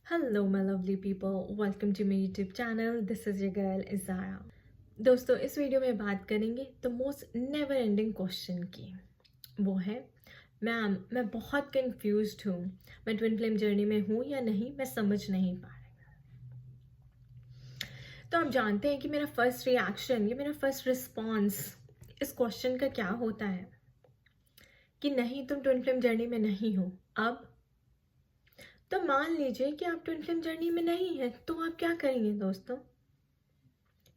Hello my lovely people, welcome to my YouTube channel. This is your girl Izara. दोस्तों, इस video में बात करेंगे the most never ending question की। वो है, मैम मैं बहुत कंफ्यूज्ड हूँ, मैं ट्विन फ्लेम जर्नी में हूँ या नहीं, मैं समझ नहीं पा रही। तो आप जानते हैं कि मेरा फर्स्ट रिएक्शन या मेरा फर्स्ट रिस्पॉन्स इस क्वेश्चन का क्या होता है कि नहीं, तुम ट्विन फ्लेम जर्नी में नहीं हो। अब तो मान लीजिए कि आप ट्विन फ्लेम जर्नी में नहीं है, तो आप क्या करेंगे दोस्तों?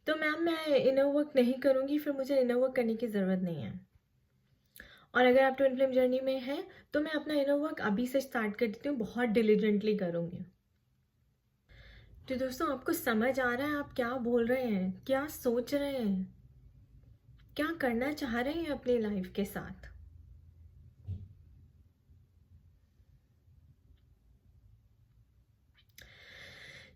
तो मैम मैं इनर वर्क नहीं करूँगी, फिर मुझे इनर वर्क करने की ज़रूरत नहीं है। और अगर आप ट्विन फ्लेम जर्नी में हैं तो मैं अपना इनर वर्क अभी से स्टार्ट कर देती हूँ, बहुत डिलीजेंटली करूँगी। तो दोस्तों, आपको समझ आ रहा है आप क्या बोल रहे हैं, क्या सोच रहे हैं, क्या करना चाह रहे हैं अपनी लाइफ के साथ?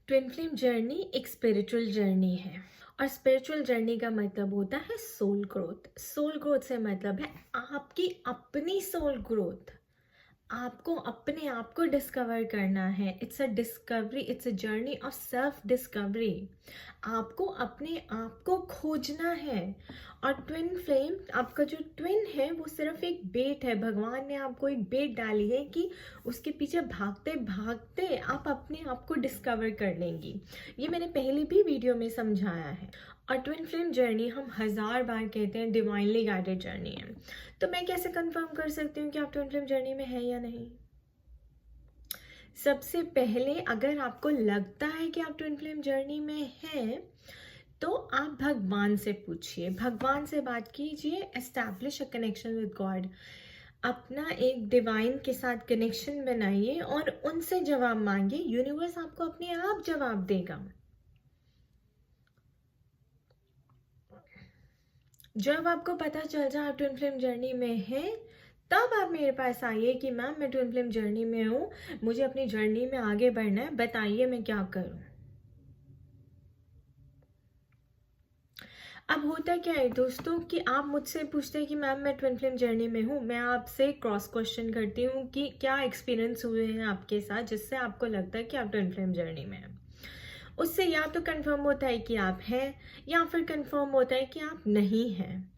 ट्विन फ्लेम जर्नी एक स्पिरिचुअल जर्नी है, और स्पिरिचुअल जर्नी का मतलब होता है सोल ग्रोथ। सोल ग्रोथ से मतलब है आपकी अपनी सोल ग्रोथ। आपको अपने आप को डिस्कवर करना है। It's a discovery, it's a journey of self discovery. आपको अपने आप को खोजना है। और ट्विन फ्लेम, आपका जो ट्विन है वो सिर्फ एक बेट है। भगवान ने आपको एक बेट डाली है कि उसके पीछे भागते भागते आप अपने आप को डिस्कवर कर लेंगी। ये मैंने पहले भी वीडियो में समझाया है। और ट्विन फ्लेम जर्नी हम 1000 बार कहते हैं डिवाइनली गाइडेड जर्नी है। तो मैं कैसे कंफर्म कर सकती हूँ कि आप ट्विन फ्लेम जर्नी में हैं या नहीं? सबसे पहले, अगर आपको लगता है कि आप ट्विन फ्लेम जर्नी में हैं, तो आप भगवान से पूछिए, भगवान से बात कीजिए। Establish a connection with God. अपना एक डिवाइन के साथ कनेक्शन बनाइए और उनसे जवाब मांगिए। यूनिवर्स आपको अपने आप जवाब देगा। जब आपको पता चल जाए आप ट्विन फ्लेम जर्नी में हैं, तब आप मेरे पास आइए कि मैम मैं ट्विन फ्लेम जर्नी में हूँ, मुझे अपनी जर्नी में आगे बढ़ना है, बताइए मैं क्या करूँ। अब होता क्या है दोस्तों कि आप मुझसे पूछते हैं कि मैम मैं ट्विन फ्लेम जर्नी में हूँ, मैं आपसे क्रॉस क्वेश्चन करती हूँ कि क्या एक्सपीरियंस हुए हैं आपके साथ जिससे आपको लगता है कि आप ट्विन फ्लेम जर्नी में हैं। उससे या तो कंफर्म होता है कि आप हैं, या फिर कंफर्म होता है कि आप नहीं हैं।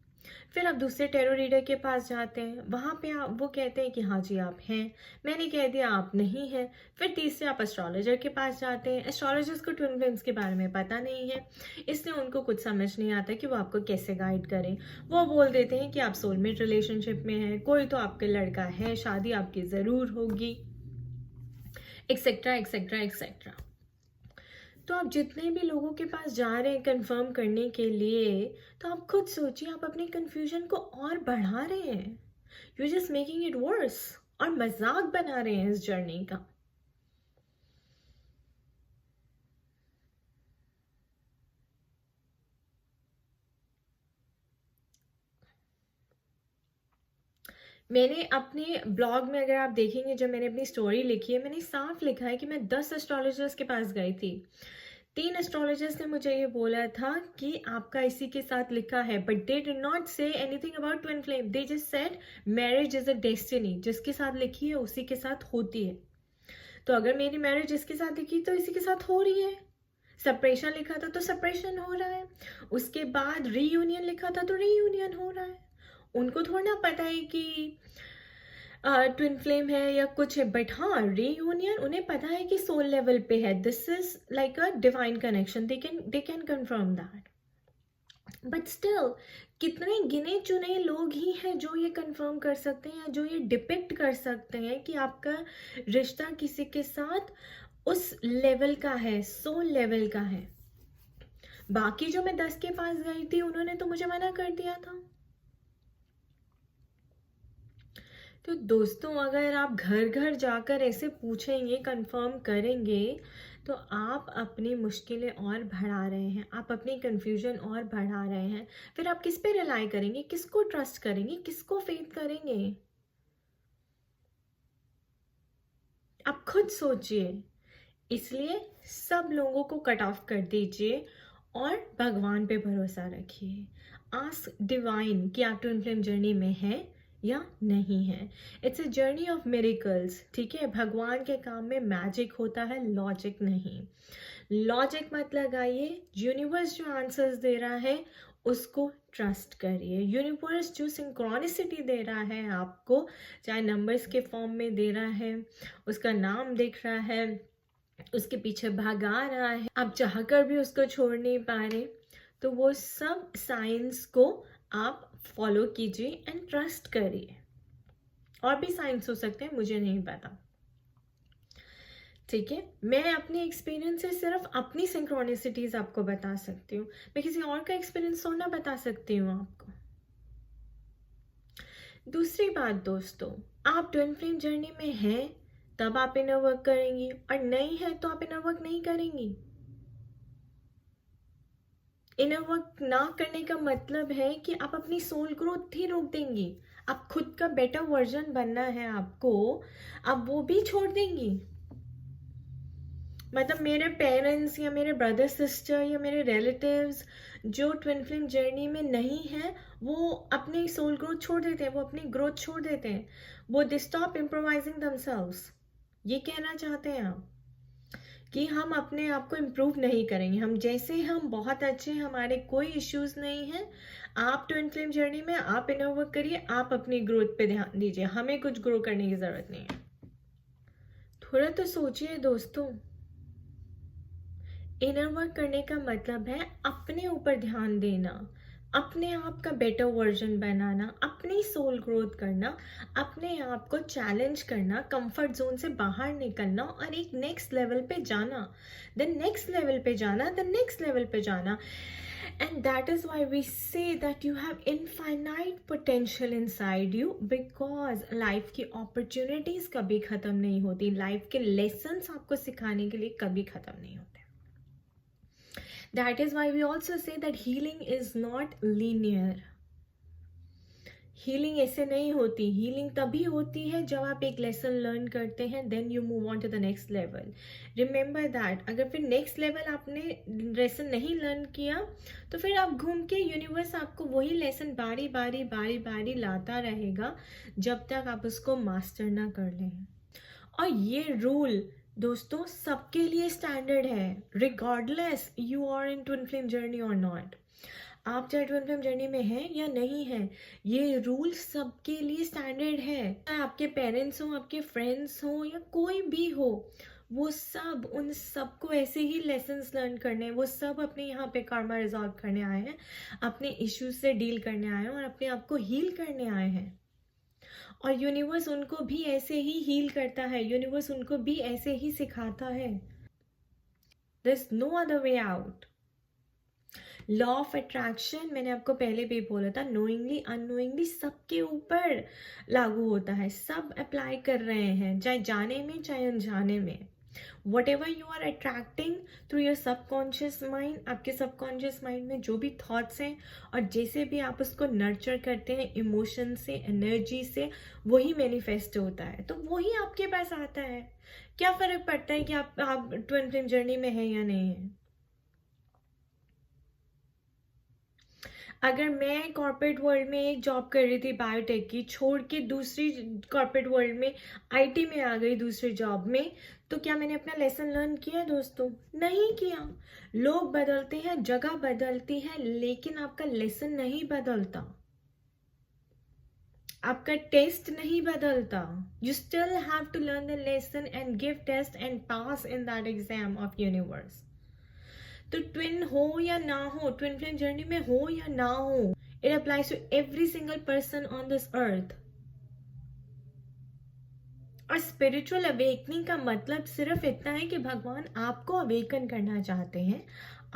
फिर आप दूसरे टैरो रीडर के पास जाते हैं, वहाँ पे आप वो कहते हैं कि हाँ जी आप हैं, मैंने कह दिया आप नहीं हैं। फिर तीसरे आप एस्ट्रोलॉजर के पास जाते हैं। एस्ट्रोलॉजर्स को ट्विन फ्लेम्स के बारे में पता नहीं है, इसलिए उनको कुछ समझ नहीं आता कि वो आपको कैसे गाइड करें। वो बोल देते हैं कि आप सोलमेट रिलेशनशिप में हैं, कोई तो आपका लड़का है, शादी आपकी ज़रूर होगी, एक्सेट्रा एक्सेट्रा एक्सेट्रा। तो आप जितने भी लोगों के पास जा रहे हैं कंफर्म करने के लिए, तो आप खुद सोचिए, आप अपनी कंफ्यूजन को और बढ़ा रहे हैं। You just making it worse, और मजाक बना रहे हैं इस जर्नी का। मैंने अपने ब्लॉग में, अगर आप देखेंगे, जब मैंने अपनी स्टोरी लिखी है, मैंने साफ लिखा है कि मैं 10 एस्ट्रोलॉजर्स के पास गई थी। 3 एस्ट्रोलॉजर्स ने मुझे ये बोला था कि आपका इसी के साथ लिखा है, but they did not say anything about twin flame. They just said marriage is a destiny, जिसके साथ लिखी है उसी के साथ होती है। तो अगर मेरी मैरिज इसके साथ लिखी तो इसी के साथ हो रही है। सेपरेशन लिखा था तो सेपरेशन हो रहा है। उसके बाद रीयूनियन लिखा था तो रीयूनियन हो रहा है। उनको थोड़ा पता है कि ट्विन फ्लेम है या कुछ है, बट हाँ, रीयूनियन उन्हें पता है कि सोल लेवल पे है। This is like a divine connection, they can confirm that. But still, कितने गिने चुने लोग ही हैं जो ये कंफर्म कर सकते हैं, जो ये डिपिक्ट कर सकते हैं कि आपका रिश्ता किसी के साथ उस लेवल का है, सोल लेवल का है। बाकी जो मैं 10 के पास गई थी, उन्होंने तो मुझे मना कर दिया था। तो दोस्तों, अगर आप घर घर जाकर ऐसे पूछेंगे, कंफर्म करेंगे, तो आप अपनी मुश्किलें और बढ़ा रहे हैं, आप अपनी कंफ्यूजन और बढ़ा रहे हैं। फिर आप किस पे रिलाई करेंगे, किसको ट्रस्ट करेंगे, किसको फेथ करेंगे? आप खुद सोचिए। इसलिए सब लोगों को कट ऑफ कर दीजिए और भगवान पे भरोसा रखिए। आस्क डिवाइन कि आप ट्विन फ्लेम जर्नी में हैं या नहीं है। It's a journey of miracles, ठीक है। भगवान के काम में मैजिक होता है, लॉजिक नहीं। लॉजिक मत लगाइए, यूनिवर्स जो आंसर्स दे रहा है उसको ट्रस्ट करिए। यूनिवर्स जो सिंक्रोनिसिटी दे रहा है आपको, चाहे नंबर्स के फॉर्म में दे रहा है, उसका नाम दिख रहा है, उसके पीछे भगा रहा है, आप चाहकर भी उसको छोड़ नहीं पा रहे, तो वो सब साइंस को आप फॉलो कीजिए एंड ट्रस्ट करिए। और भी साइंस हो सकते हैं, मुझे नहीं पता, ठीक है। मैं अपने एक्सपीरियंस से सिर्फ अपनी सिंक्रोनिसिटीज आपको बता सकती हूँ, मैं किसी और का एक्सपीरियंस थोड़ा ना बता सकती हूँ आपको। दूसरी बात दोस्तों, आप ट्विन फ्लेम जर्नी में हैं तब आप इनर वर्क करेंगी, और नहीं है तो आप इनर वर्क नहीं करेंगी। इनर वर्क ना करने का मतलब है कि आप अपनी सोल ग्रोथ ही रोक देंगी। आप खुद का बेटर वर्जन बनना है आपको, आप वो भी छोड़ देंगी। मतलब मेरे पेरेंट्स या मेरे ब्रदर सिस्टर या मेरे रिलेटिव्स जो ट्विन फ्लेम जर्नी में नहीं है, वो अपनी सोल ग्रोथ छोड़ देते हैं, वो अपनी ग्रोथ छोड़ देते हैं, वो दे स्टॉप इम्प्रोवाइजिंग देमसेल्व्स। ये कहना चाहते हैं आप कि हम अपने आप को इम्प्रूव नहीं करेंगे, हम जैसे हम बहुत अच्छे हैं, हमारे कोई इश्यूज नहीं हैं। आप ट्विन फ्लेम जर्नी में आप इनर वर्क करिए, आप अपनी ग्रोथ पे ध्यान दीजिए, हमें कुछ ग्रो करने की जरूरत नहीं है। थोड़ा तो सोचिए दोस्तों, इनर वर्क करने का मतलब है अपने ऊपर ध्यान देना, अपने आप का बेटर वर्जन बनाना, अपनी सोल ग्रोथ करना, अपने आप को चैलेंज करना, कंफर्ट जोन से बाहर निकलना और एक नेक्स्ट लेवल पे जाना, देन नेक्स्ट लेवल पे जाना, देन नेक्स्ट लेवल पे जाना। And that is why we say that you have infinite potential inside you, because life की opportunities कभी ख़त्म नहीं होती, life के lessons आपको सिखाने के लिए कभी ख़त्म नहीं होते। That is why we also say that healing is not linear. Healing ऐसे नहीं होती, हीलिंग तभी होती है जब आप एक लेसन लर्न करते हैं, then you move on to the next level. Remember that, अगर फिर नेक्स्ट लेवल आपने लेसन नहीं लर्न किया तो फिर आप घूम के यूनिवर्स आपको वही लेसन बारी बारी बारी बारी लाता रहेगा जब तक आप उसको मास्टर ना कर लें। और ये रूल दोस्तों सबके लिए स्टैंडर्ड है, regardless you are in twin flame journey और नॉट। आप चाहे ट्विन फ्लेम जर्नी में हैं या नहीं हैं, ये रूल सबके लिए स्टैंडर्ड है। चाहे आपके पेरेंट्स हो, आपके फ्रेंड्स हो या कोई भी हो, वो सब, उन सबको ऐसे ही लेसन्स लर्न करने हैं। वो सब अपने यहाँ पे कर्मा रिजॉल्व करने आए हैं, अपने इश्यूज से डील करने आए हैं और अपने आप को हील करने आए हैं। और यूनिवर्स उनको भी ऐसे ही हील करता है, यूनिवर्स उनको भी ऐसे ही सिखाता है। There is no other way out. Law of attraction मैंने आपको पहले भी बोला था, नोइंगली अननोइंगली सबके ऊपर लागू होता है, सब अप्लाई कर रहे हैं, चाहे जाने में चाहे अनजाने में। Whatever you are attracting through your subconscious mind, आपके सबकॉन्शियस माइंड में जो भी थॉट्स हैं और जैसे भी आप उसको नर्चर करते हैं इमोशन से, एनर्जी से, वही मैनिफेस्ट होता है, तो वही आपके पास आता है। क्या फर्क पड़ता है कि आप ट्विन फ्लेम जर्नी में है या नहीं है। अगर मैं कॉर्पोरेट वर्ल्ड में एक जॉब कर रही थी बायोटेक की, छोड़ के दूसरी कॉर्पोरेट वर्ल्ड में आईटी में आ गई दूसरी जॉब में, तो क्या मैंने अपना लेसन लर्न किया दोस्तों? नहीं किया। लोग बदलते हैं, जगह बदलती है, लेकिन आपका लेसन नहीं बदलता, आपका टेस्ट नहीं बदलता। You still have to learn the lesson and give test and pass in that exam of universe. तो ट्विन हो या ना हो, ट्विन फ्लेम जर्नी में हो या ना हो, it applies to every single person on this earth. और स्पिरिचुअल अवेकनिंग का मतलब सिर्फ इतना है कि भगवान आपको अवेकन करना चाहते हैं,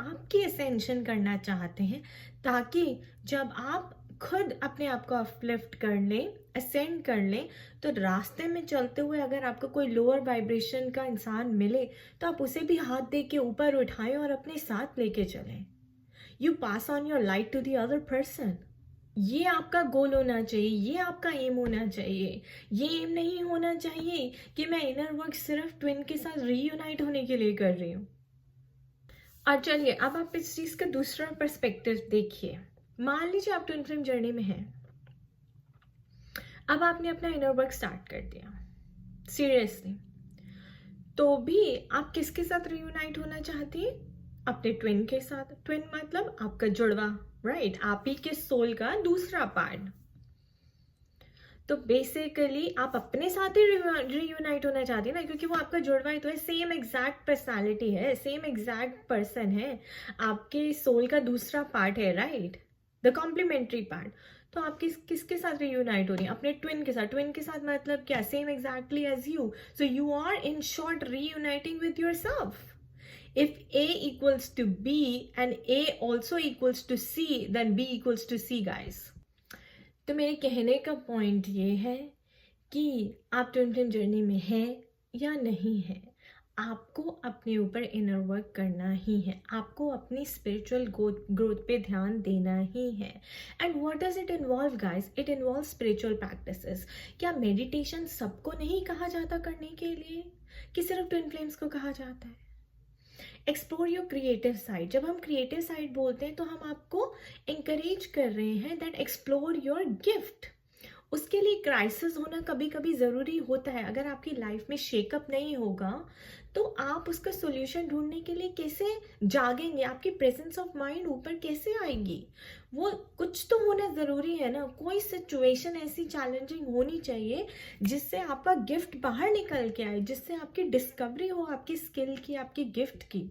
आपकी असेंशन करना चाहते हैं, ताकि जब आप खुद अपने आप को अपलिफ्ट कर लें, असेंड कर लें, तो रास्ते में चलते हुए अगर आपको कोई लोअर वाइब्रेशन का इंसान मिले तो आप उसे भी हाथ दे के ऊपर उठाएं और अपने साथ लेके चलें। You pass on your light to the other person. ये आपका गोल होना चाहिए, ये आपका एम होना चाहिए। ये एम नहीं होना चाहिए कि मैं इनर वर्क सिर्फ ट्विन के साथ रीयूनाइट होने के लिए कर रही हूँ। और चलिए अब आप इस चीज का दूसरा पर्सपेक्टिव देखिए। मान लीजिए आप ट्विन फ्लेम जर्नी में हैं, अब आपने अपना इनर वर्क स्टार्ट कर दिया, सीरियसली, तो भी आप किसके साथ रियूनाइट होना चाहती हैं? अपने ट्विन के साथ। ट्विन मतलब आपका जुड़वा, राइट, आप ही के सोल का दूसरा पार्ट। तो बेसिकली आप अपने साथ ही रियूनाइट होना चाहती है ना, क्योंकि वो आपका जुड़वा ही तो है, सेम एग्जैक्ट पर्सनालिटी है, सेम एग्जैक्ट पर्सन है, आपके सोल का दूसरा पार्ट है, राइट, द कॉम्प्लीमेंट्री पार्ट। तो आप किसके साथ रियूनाइट हो रही हैं? अपने ट्विन के साथ। ट्विन के साथ मतलब क्या? Same exactly as you, so you are in short reuniting with yourself. If A equals to B and A also equals to C, then B equals to C, guys. तो मेरे कहने का पॉइंट ये है कि आप ट्विन फ्लेम जर्नी में हैं या नहीं है, आपको अपने ऊपर इनर वर्क करना ही है, आपको अपनी स्पिरिचुअल ग्रोथ पे ध्यान देना ही है। And what does it involve guys? It involve spiritual practices. क्या मेडिटेशन सबको नहीं कहा जाता करने के लिए, कि सिर्फ ट्विन फ्लेम्स को कहा जाता है? Explore your creative side. जब हम क्रिएटिव साइड बोलते हैं तो हम आपको इंकरेज कर रहे हैं दैट एक्सप्लोर योर गिफ्ट। उसके लिए क्राइसिस होना कभी कभी ज़रूरी होता है। अगर आपकी लाइफ में शेकअप नहीं होगा तो आप उसका सोल्यूशन ढूंढने के लिए कैसे जागेंगे? आपकी प्रेजेंस ऑफ माइंड ऊपर कैसे आएगी? वो कुछ तो होना ज़रूरी है ना। कोई सिचुएशन ऐसी चैलेंजिंग होनी चाहिए जिससे आपका गिफ्ट बाहर निकल के आए, जिससे आपकी डिस्कवरी हो आपकी स्किल की, आपकी गिफ्ट की।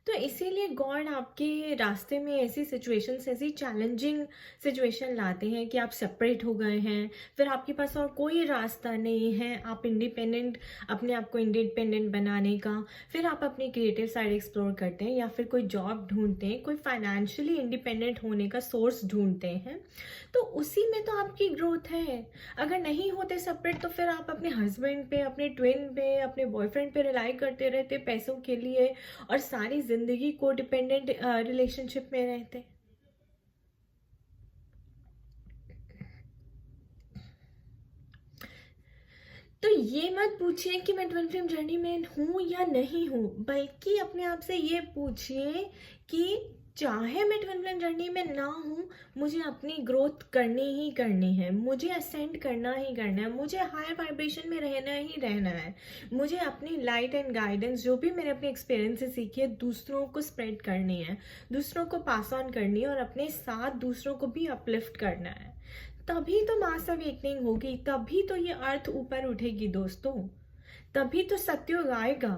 तो इसीलिए गॉड आपके रास्ते में ऐसी सिचुएशंस, ऐसी चैलेंजिंग सिचुएशन लाते हैं कि आप सेपरेट हो गए हैं, फिर आपके पास और कोई रास्ता नहीं है आप इंडिपेंडेंट, अपने आप को इंडिपेंडेंट बनाने का। फिर आप अपनी क्रिएटिव साइड एक्सप्लोर करते हैं, या फिर कोई जॉब ढूंढते हैं, कोई फाइनेंशियली इंडिपेंडेंट होने का सोर्स ढूंढते हैं। तो उसी में तो आपकी ग्रोथ है। अगर नहीं होते सेपरेट तो फिर आप अपने हस्बैंड पे, अपने ट्विन पे, अपने बॉयफ्रेंड पे रिलाई करते रहते पैसों के लिए, और सारी जिंदगी को डिपेंडेंट रिलेशनशिप में रहते। तो ये मत पूछिए कि मैं ट्विन फ्लेम जर्नी में हूँ या नहीं हूँ, बल्कि अपने आप से ये पूछिए कि चाहे मैं ट्विन फ्लेम जर्नी में ना हूँ, मुझे अपनी ग्रोथ करनी ही करनी है, मुझे असेंड करना ही करना है, मुझे हायर वाइब्रेशन में रहना ही रहना है, मुझे अपनी लाइट एंड गाइडेंस जो भी मैंने अपने एक्सपीरियंस से सीखी है दूसरों को स्प्रेड करनी है, दूसरों को पास ऑन करनी है, और अपने साथ दूसरों को भी अपलिफ्ट करना है। तभी तो मास अवेकनिंग होगी, तभी तो ये अर्थ ऊपर उठेगी दोस्तों, तभी तो सत्युग आएगा।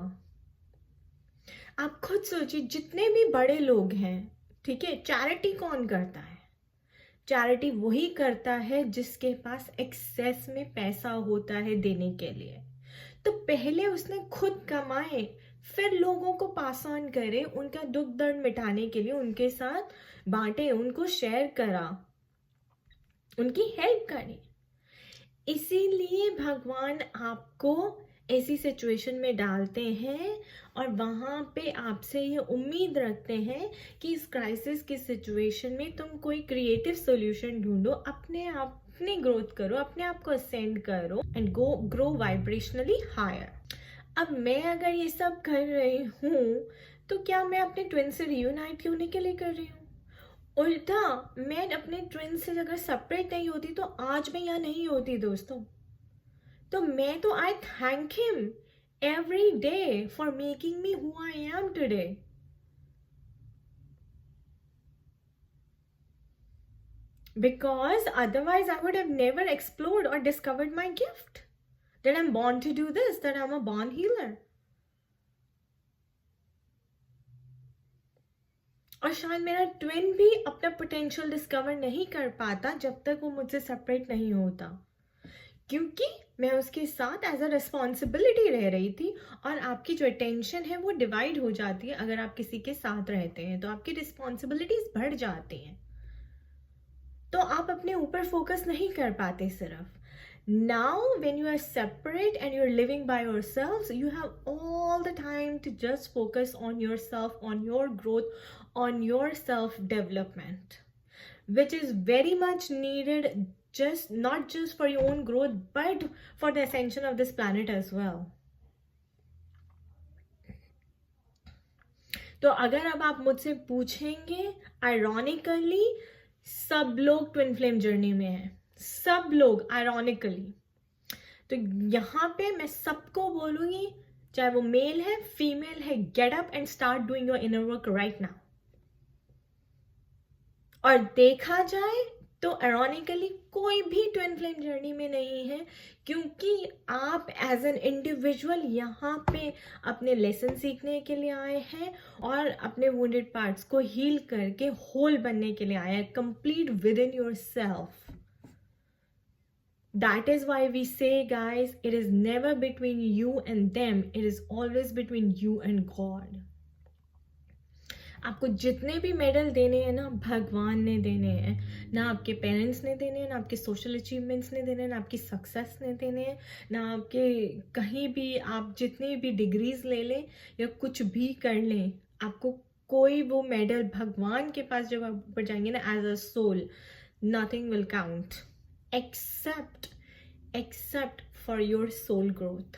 आप खुद सोचिए, जितने भी बड़े लोग हैं, ठीक है, चैरिटी कौन करता है? चैरिटी वही करता है जिसके पास एक्सेस में पैसा होता है देने के लिए। तो पहले उसने खुद कमाए, फिर लोगों को पास ऑन करे, उनका दुख दर्द मिटाने के लिए उनके साथ बांटे, उनको शेयर करा, उनकी हेल्प करें। इसीलिए भगवान आपको ऐसी सिचुएशन में डालते हैं, और वहाँ पे आपसे ये उम्मीद रखते हैं कि इस क्राइसिस की सिचुएशन में तुम कोई क्रिएटिव सॉल्यूशन ढूंढो, अपने आप अपनी ग्रोथ करो, अपने आप को असेंड करो एंड ग्रो वाइब्रेशनली हायर। अब मैं अगर ये सब कर रही हूँ तो क्या मैं अपने ट्विन से रियूनाइट होने के लिए कर रही हूँ? उल्टा, मैं अपने ट्विन से अगर सेपरेट नहीं होती तो आज मैं यहाँ नहीं होती दोस्तों। तो मैं तो आई thank him every day for making me who I am today. Because otherwise I would have never explored or discovered my gift. That I'm born to do this, that I'm a born healer. और शायद मेरा twin भी अपना potential discover नहीं कर पाता जब तक वो मुझसे सेपरेट नहीं होता, क्योंकि मैं उसके साथ एज अ रिस्पॉन्सिबिलिटी रह रही थी। और आपकी जो अटेंशन है वो डिवाइड हो जाती है। अगर आप किसी के साथ रहते हैं तो आपकी रिस्पॉन्सिबिलिटीज बढ़ जाती हैं, तो आप अपने ऊपर फोकस नहीं कर पाते सिर्फ। Now when you are separate and you're living by yourselves, you have all the time to just focus on yourself, on your growth, on your self development, which is very much needed, just not just for your own growth but for the ascension of this planet as well. तो अगर अब आप मुझसे पूछेंगे, ironically सब लोग twin flame journey में हैं, सब लोग आयरॉनिकली। तो यहाँ पे मैं सबको बोलूंगी, चाहे वो मेल है फीमेल है, get up and start doing your inner work right now. और देखा जाए तो आयरॉनिकली कोई भी ट्विन फ्लेम जर्नी में नहीं है, क्योंकि आप एज एन इंडिविजुअल यहाँ पे अपने लेसन सीखने के लिए आए हैं और अपने वुंडेड पार्ट्स को हील करके होल बनने के लिए आए हैं, complete with in your self. That is why we say, guys, it is never between you and them, it is always between you and God. आपको जितने भी मेडल देने हैं ना, भगवान ने देने हैं, ना आपके पेरेंट्स ने देने हैं, ना आपके सोशल अचीवमेंट्स ने देने हैं, ना आपकी सक्सेस ने देने हैं, ना आपके कहीं भी आप जितनी भी डिग्रीज ले लें या कुछ भी कर लें, आपको कोई वो मेडल भगवान के पास जब आप ऊपर जाएंगे ना as a soul, nothing will count except for your soul growth.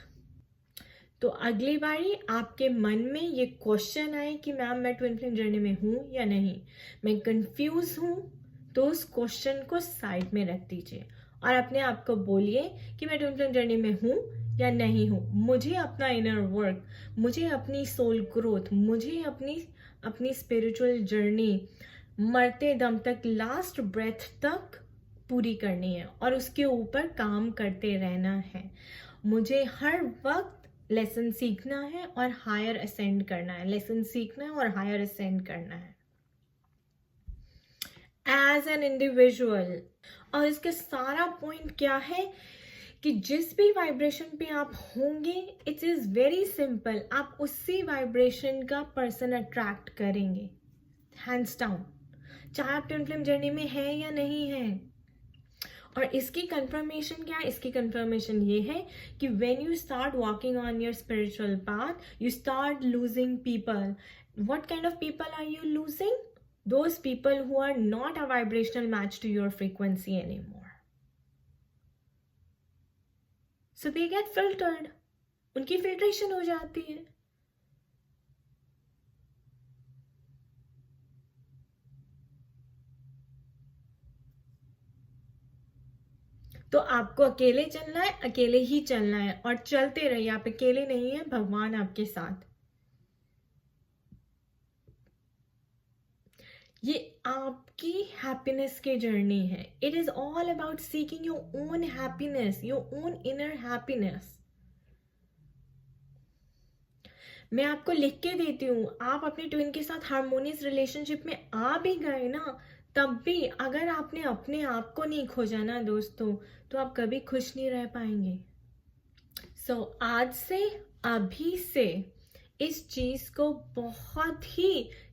तो अगली बारी आपके मन में ये क्वेश्चन आए कि मैम मैं ट्विन फ्लेम जर्नी में हूँ या नहीं, मैं कंफ्यूज हूँ, तो उस क्वेश्चन को साइड में रख दीजिए और अपने आप को बोलिए कि मैं ट्विन फ्लेम जर्नी में हूँ या नहीं हूँ। मुझे अपना इनर वर्क, मुझे अपनी सोल ग्रोथ, मुझे अपनी स्पिरिचुअल जर्नी मरते दम तक, लास्ट ब्रेथ तक पूरी करनी है और उसके ऊपर काम करते रहना है। मुझे हर वक्त लेसन सीखना है और हायर असेंड करना है, लेसन सीखना है और हायर असेंड करना है एज एन इंडिविजुअल। और इसके सारा पॉइंट क्या है कि जिस भी वाइब्रेशन पे आप होंगे, इट इज वेरी सिंपल, आप उसी वाइब्रेशन का पर्सन अट्रैक्ट करेंगे, हैंड्स डाउन, चाहे आप ट्विन फ्लेम जर्नी में है या नहीं है। और इसकी कंफर्मेशन क्या है? इसकी कंफर्मेशन ये है कि when you start walking on your spiritual path, you start losing people. What kind of people are you losing? Those people who are not a vibrational match to your frequency anymore. So they get filtered. उनकी filtration हो जाती है. तो आपको अकेले चलना है, अकेले ही चलना है और चलते रहिए. आप अकेले नहीं है, भगवान आपके साथ. ये आपकी हैप्पीनेस की जर्नी है. It is all about seeking your own happiness, your own inner happiness. मैं आपको लिख के देती हूँ, आप अपने ट्विन के साथ हार्मोनियस रिलेशनशिप में आ भी गए ना, तब भी अगर आपने अपने आप को नहीं खोजा ना दोस्तों, तो आप कभी खुश नहीं रह पाएंगे. सो आज से, अभी से इस चीज को बहुत ही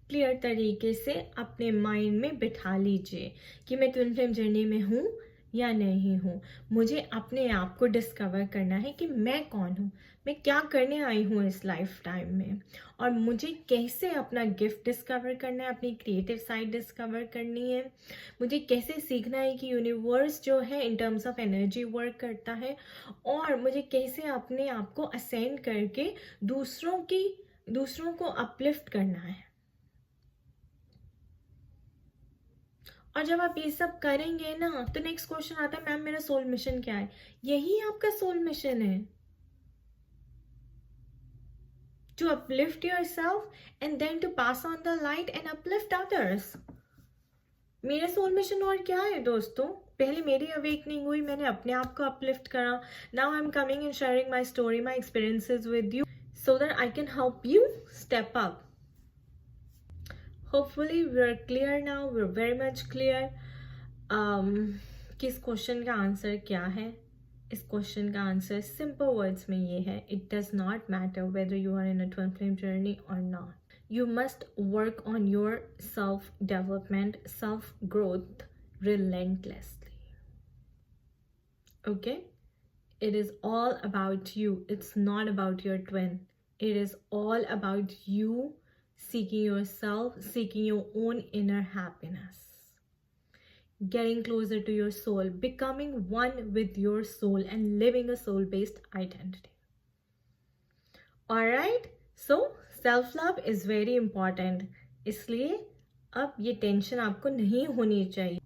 क्लियर तरीके से अपने माइंड में बिठा लीजिए कि मैं ट्विन फ्लेम जर्नी में हूँ या नहीं हूँ. मुझे अपने आप को डिस्कवर करना है कि मैं कौन हूँ, मैं क्या करने आई हूँ इस लाइफ टाइम में, और मुझे कैसे अपना गिफ्ट डिस्कवर करना है, अपनी क्रिएटिव साइड डिस्कवर करनी है. मुझे कैसे सीखना है कि यूनिवर्स जो है in terms of energy work करता है, और मुझे कैसे अपने आप को असेंड करके दूसरों को अपलिफ्ट करना है. और जब आप ये सब करेंगे ना, तो नेक्स्ट क्वेश्चन आता है, मैम मेरा सोल मिशन क्या है? यही आपका सोल मिशन है, to uplift yourself and then to pass on the light and uplift others. मेरा सोल मिशन और क्या है दोस्तों? पहले मेरी अवेकनिंग हुई, मैंने अपने आप को अपलिफ्ट करा. Now I am coming and sharing my story, my experiences with you, so that I can help you step up. Hopefully we're clear now, we're very much clear. किस क्वेश्चन का answer क्या है? इस question का answer simple words में ये है, it does not matter whether you are in a twin flame journey और not. You must work on your self-development, self-growth relentlessly. Okay? It is all about you. It's not about your twin. It is all about you seeking yourself, seeking your own inner happiness. Getting closer to your soul, becoming one with your soul and living a soul-based identity. Alright? So, self love is very important, इसलिए अब ये tension आपको नहीं होनी चाहिए।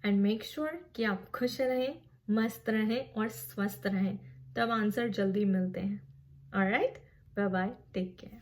And make sure कि आप खुश रहें, मस्त रहें और स्वस्थ रहें, तब आंसर जल्दी मिलते हैं। Alright, bye bye, take care.